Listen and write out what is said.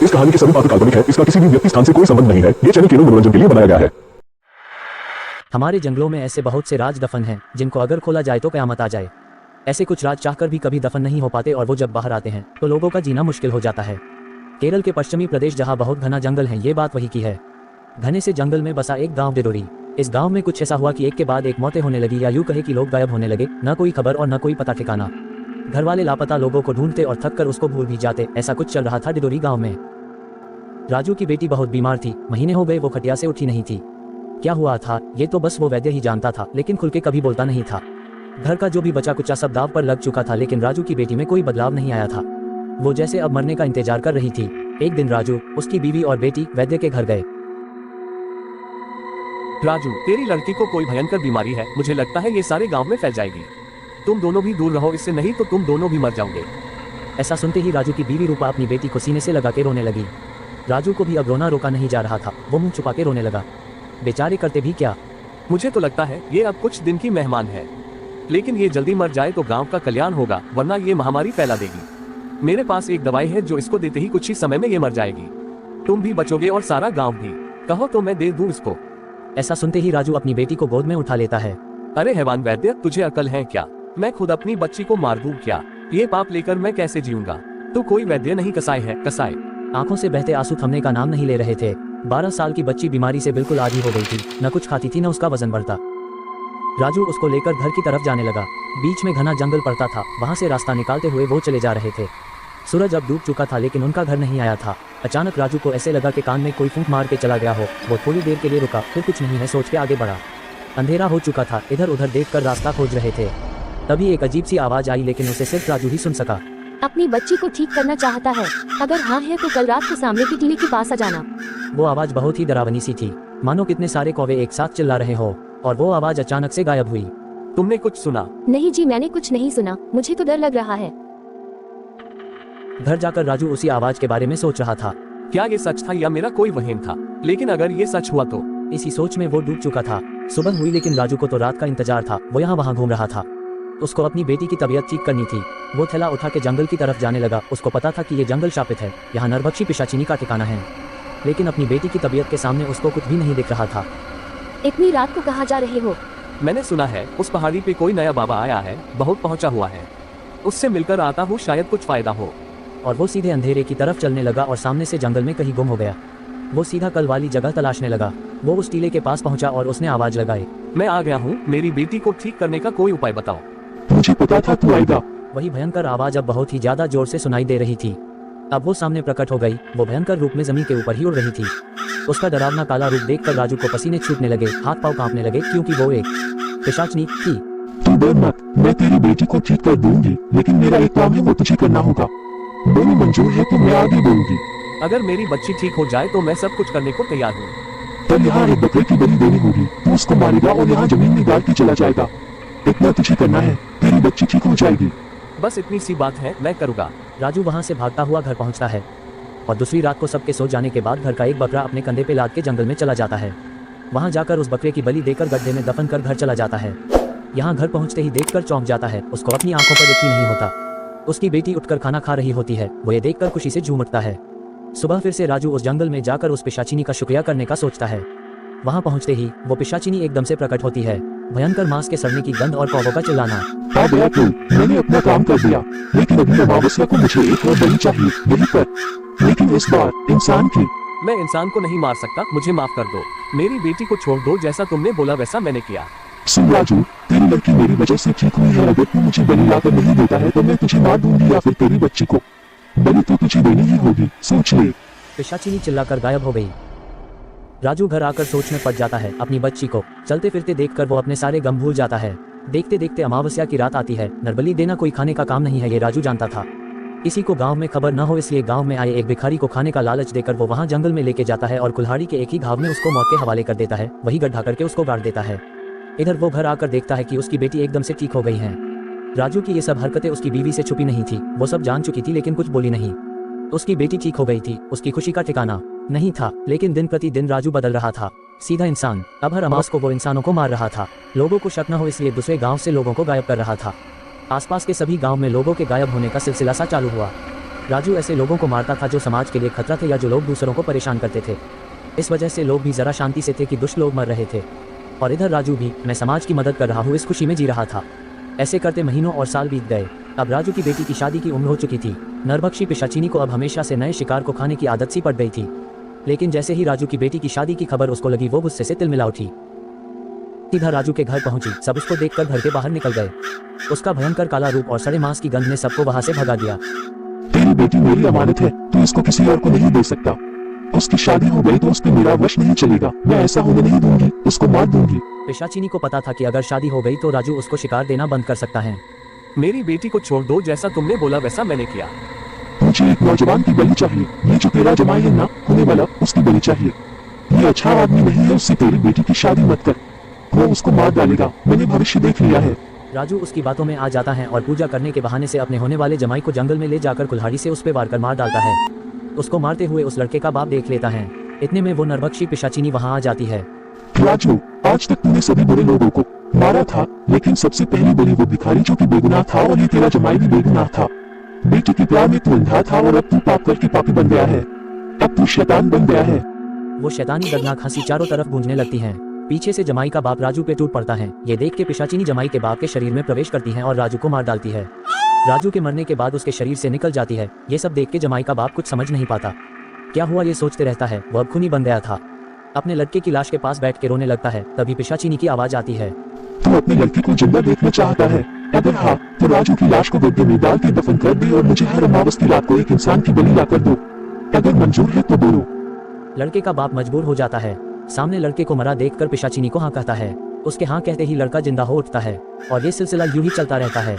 इस कहानी के सभी पात्र काल्पनिक है। इसका किसी भी व्यक्ति स्थान से कोई संबंध नहीं है। ये चैनल केवल मनोरंजन के लिए बनाया गया है। हमारे जंगलों में ऐसे बहुत से राज दफन हैं जिनको अगर खोला जाए तो कयामत आ जाए। ऐसे कुछ राज चाहकर भी कभी दफन नहीं हो पाते और वो जब बाहर आते हैं तो लोगों का जीना मुश्किल हो जाता है। केरल के पश्चिमी प्रदेश जहाँ बहुत घना जंगल है, ये बात वही की है। घने से जंगल में बसा एक गाँव डिडोरी। इस गाँव में कुछ ऐसा हुआ कि एक के बाद एक मौतें होने लगी, या यूं कहे कि लोग गायब होने लगे। न कोई खबर और न कोई पता ठिकाना। घर वाले लापता लोगों को ढूंढते और थक कर उसको भूल भी जाते। ऐसा कुछ चल रहा था डिडोरी गाँव में। राजू की बेटी बहुत बीमार थी। महीने हो गए वो खटिया से उठी नहीं थी। क्या हुआ था ये तो बस वो वैद्य ही जानता था, लेकिन खुल के कभी बोलता नहीं था। घर का जो भी बचा कुचा सब दाव पर लग चुका था, लेकिन राजू की बेटी में कोई बदलाव नहीं आया था। वो जैसे अब मरने का इंतजार कर रही थी। एक दिन राजू, उसकी बीवी और बेटी वैद्य के घर गए। राजू, तेरी लड़की को कोई भयंकर बीमारी है। मुझे लगता है ये सारे गांव में फैल जाएगी। तुम दोनों भी दूर रहो इससे, नहीं तो तुम दोनों भी मर जाओगे। ऐसा सुनते ही राजू की बीवी रूपा अपनी बेटी को सीने से लगा के रोने लगी। राजू को भी अब रोना रोका नहीं जा रहा था। वो मुंह छुपा के रोने लगा। बेचारे करते भी क्या। मुझे तो लगता है ये अब कुछ दिन की मेहमान है, लेकिन ये जल्दी मर जाए तो गांव का कल्याण होगा, वरना ये महामारी फैला देगी। मेरे पास एक दवाई है जो इसको देते ही कुछ ही समय में ये मर जाएगी। तुम भी बचोगे और सारा गांव भी। कहो तो मैं दे दूं इसको। ऐसा सुनते ही राजू अपनी बेटी को गोद में उठा लेता है। अरे हैवान वैद्य, तुझे अकल है क्या? मैं खुद अपनी बच्ची को मार दूं क्या? ये पाप लेकर मैं कैसे जीऊंगा? तू कोई वैद्य नहीं, कसाई है, कसाई। आंखों से बहते आंसू थमने का नाम नहीं ले रहे थे। 12 साल की बच्ची बीमारी से बिल्कुल आधी हो गई थी। न कुछ खाती थी न उसका वजन बढ़ता। राजू उसको लेकर घर की तरफ जाने लगा। बीच में घना जंगल पड़ता था, वहां से रास्ता निकालते हुए वो चले जा रहे थे। सूरज अब डूब चुका था, लेकिन उनका घर नहीं आया था। अचानक राजू को ऐसे लगा कि कान में कोई फूंक मार के चला गया हो। वो थोड़ी देर के लिए रुका, फिर कुछ नहीं है सोच के आगे बढ़ा। अंधेरा हो चुका था। इधर उधर देखकर रास्ता खोज रहे थे। तभी एक अजीब सी आवाज आई, लेकिन उसे सिर्फ राजू ही सुन सका। अपनी बच्ची को ठीक करना चाहता है? अगर हाँ है तो कल रात को सामने की टीले के पास आ जाना। वो आवाज बहुत ही डरावनी सी थी, मानो कितने सारे कौवे एक साथ चिल्ला रहे हो। और वो आवाज अचानक से गायब हुई। तुमने कुछ सुना? नहीं जी, मैंने कुछ नहीं सुना। मुझे तो डर लग रहा है। घर जाकर राजू उसी आवाज के बारे में सोच रहा था। क्या ये सच था या मेरा कोई वहम था? लेकिन अगर ये सच हुआ तो? इसी सोच में वो डूब चुका था। सुबह हुई, लेकिन राजू को तो रात का इंतजार था। वो यहाँ वहाँ घूम रहा था। उसको अपनी बेटी की तबीयत ठीक करनी थी। वो थैला उठा के जंगल की तरफ जाने लगा। उसको पता था कि ये जंगल शापित है, यहाँ नरभक्षी पिशाचिनी का ठिकाना है। लेकिन अपनी बेटी की तबीयत के सामने उसको कुछ भी नहीं दिख रहा था। इतनी रात को कहाँ जा रहे हो? मैंने सुना है उस पहाड़ी पे कोई नया बाबा आया है, बहुत पहुंचा हुआ है। उससे मिलकर आता हूँ, शायद कुछ फायदा हो। और वो सीधे अंधेरे की तरफ चलने लगा और सामने से जंगल में कहीं गुम हो गया। वो सीधा कल वाली जगह तलाशने लगा। वो उस टीले के पास पहुंचा और उसने आवाज लगाई, मैं आ गया हूँ, मेरी बेटी को ठीक करने का कोई उपाय बताओ। मुझे पता था तू आएगा। वही भयंकर आवाज अब बहुत ही ज्यादा जोर से सुनाई दे रही थी। अब वो सामने प्रकट हो गई। वो भयंकर रूप में जमीन के ऊपर ही उड़ रही थी। उसका डरावना काला रूप देखकर राजू को पसीने छूटने लगे, हाथ पांव कांपने लगे, क्योंकि वो एक पिशाचनी थी। तू डर मत, मैं तेरी बेटी को ठीक कर दूंगी, लेकिन मेरा एक काम है वो तुझे करना होगा। दोनों मंजूर है तो मैं आगे बोलूंगी। अगर मेरी बच्ची ठीक हो जाए तो मैं सब कुछ करने को तैयार हूँ। पर यहाँ एक बकरे की बलि देनी होगी। तू उसको मारेगा और यहाँ जमीन में डाल के चला जाएगा। इतना तुझे करना है, तेरी बच्ची ठीक हो जाएगी। बस इतनी सी बात है, मैं करूँगा। राजू वहाँ से भागता हुआ घर पहुँचता है और दूसरी रात को सबके सो जाने के बाद घर का एक बकरा अपने कंधे पे लाद के जंगल में चला जाता है। वहाँ जाकर उस बकरे की बलि देकर गड्ढे में दफन कर घर चला जाता है। यहाँ घर पहुँचते ही देखकर चौंक जाता है। उसको अपनी आंखों पर यकीन नहीं होता। उसकी बेटी उठकर खाना खा रही होती है। वो ये देखकर खुशी से झूम उठता है। सुबह फिर से राजू उस जंगल में जाकर उस पिशाचिनी का शुक्रिया करने का सोचता है। वहाँ पहुँचते ही वो पिशाचिनी एकदम से प्रकट होती है। भयंकर मांस के सड़ने की गंध और कौवों का चिल्लाना। आ गया तू, मैंने अपना काम कर दिया, लेकिन अभी अमावस्या को मुझे एक और बलि चाहिए, यही कर। लेकिन इस बार इंसान की। मैं इंसान को नहीं मार सकता, मुझे माफ कर दो। मेरी बेटी को छोड़ दो, जैसा तुमने बोला वैसा मैंने किया। सुन राजू, तेरी लड़की मेरी वजह से ठीक हुई है। अगर तू मुझे बलि लाकर नहीं देता है तो मैं तुझे मार दूंगी, या फिर तेरी बच्ची को बलि तो तुझे देनी ही होगी, सोच ले। पिशाचिनी चिल्लाकर गायब हो गई। राजू घर आकर सोच में पड़ जाता है। अपनी बच्ची को चलते फिरते देखकर वो अपने सारे गम भूल जाता है। देखते देखते अमावस्या की रात आती है। नरबली देना कोई खाने का काम नहीं है, ये राजू जानता था। इसी को गांव में खबर न हो, इसलिए गांव में आए एक भिखारी को खाने का लालच देकर वो वहां जंगल में लेके जाता है और कुल्हाड़ी के एक ही घाव में उसको मौत के हवाले कर देता है। वही गड्ढा करके उसको गाड़ देता है। इधर वो घर आकर देखता है कि उसकी बेटी एकदम से ठीक हो गई है। राजू की ये सब हरकतें उसकी बीवी से छुपी नहीं थी। वो सब जान चुकी थी, लेकिन कुछ बोली नहीं। उसकी बेटी ठीक हो गई थी, उसकी खुशी का ठिकाना नहीं था। लेकिन दिन प्रतिदिन राजू बदल रहा था। सीधा इंसान। अब हर अमावस को वो इंसानों को मार रहा था। लोगों को शक न हो इसलिए दूसरे गांव से लोगों को गायब कर रहा था। आसपास के सभी गांव में लोगों के गायब होने का सिलसिला सा चालू हुआ। राजू ऐसे लोगों को मारता था जो समाज के लिए खतरा थे या जो लोग दूसरों को परेशान करते थे। इस वजह से लोग भी जरा शांति से थे कि दुष्ट लोग मर रहे थे। और इधर राजू भी, मैं समाज की मदद कर रहा हूँ, इस खुशी में जी रहा था। ऐसे करते महीनों और साल बीत गए। अब राजू की बेटी की शादी की उम्र हो चुकी थी। नरभक्षी पिशाचिनी को अब हमेशा से नए शिकार को खाने की आदत सी पड़ गई थी। लेकिन जैसे ही राजू की बेटी की शादी की खबर उसको लगी, वो गुस्से से तिलमिला उठी। सीधा राजू के घर पहुंची। सब उसको देखकर घर के बाहर निकल गए। उसका भयंकर काला रूप और सड़े मांस की गंध ने सबको वहां से भगा दिया। तेरी बेटी मेरी अमानत है, तू इसको किसी और को नहीं दे सकता। उसकी शादी हो गई तो उस पे मेरा वश नहीं चलेगा। मैं ऐसा होने नहीं दूंगी, उसको मार दूंगी। पिशाचिनी को पता था कि अगर शादी हो गई तो राजू उसको शिकार देना बंद कर सकता है। मेरी बेटी को छोड़ दो, जैसा तुमने बोला वैसा मैंने किया। मुझे एक नौजवान की बलि चाहिए। ये जो तेरा जमाई है ना, होने वाला, उसकी बलि चाहिए। ये अच्छा आदमी नहीं है, उससे तेरी बेटी की शादी मत कर। वो उसको मार डालेगा, मैंने भविष्य देख लिया है। राजू उसकी बातों में आ जाता है और पूजा करने के बहाने से अपने होने वाले जमाई को जंगल में ले जाकर कुल्हाड़ी से उस पे वार कर मार डालता है। उसको मारते हुए उस लड़के का बाप देख लेता है। इतने में वो नरभक्षी पिशाचिनी वहां आ जाती है। राजू, आज तक तूने सभी बुरे लोगों को मारा था, लेकिन सबसे पहली बलि वो भिखारी जो कि बेगुनाह था, और ये तेरा जमाई भी बेगुनाह था। बेटी के प्यार में तू अंधा था और अब तू पाप करके पापी बन गया है। अब तू शैतान बन गया है। वो शैतानी दर्दनाक हंसी चारों तरफ गूंजने लगती है। पीछे से जमाई का बाप राजू पे टूट पड़ता है। ये देख के पिशाचिनी जमाई के बाप के शरीर में प्रवेश करती है और राजू को मार डालती है। राजू के मरने के बाद उसके शरीर से निकल जाती है। ये सब देख के जमाई का बाप कुछ समझ नहीं पाता। क्या हुआ ये सोचते रहता है। वो अब खूनी बन गया था। अपने लड़के की लाश के पास बैठ के रोने लगता है। तभी पिशाचिनी की आवाज आती है। तू अपने लड़के को जिंदा देखना चाहता है? अगर हाँ, तो राजू की लाश को गड्ढे में डाल के दफन कर दे और मुझे हर अमावस की रात को एक इंसान की बलि लाकर दो। अगर मंजूर है तो बोलो। लड़के का बाप मजबूर हो जाता है। सामने लड़के को मरा देखकर पिशाचिनी को हाँ कहता है। उसके हाँ कहते ही लड़का जिंदा हो उठता है और ये सिलसिला यूं ही चलता रहता है।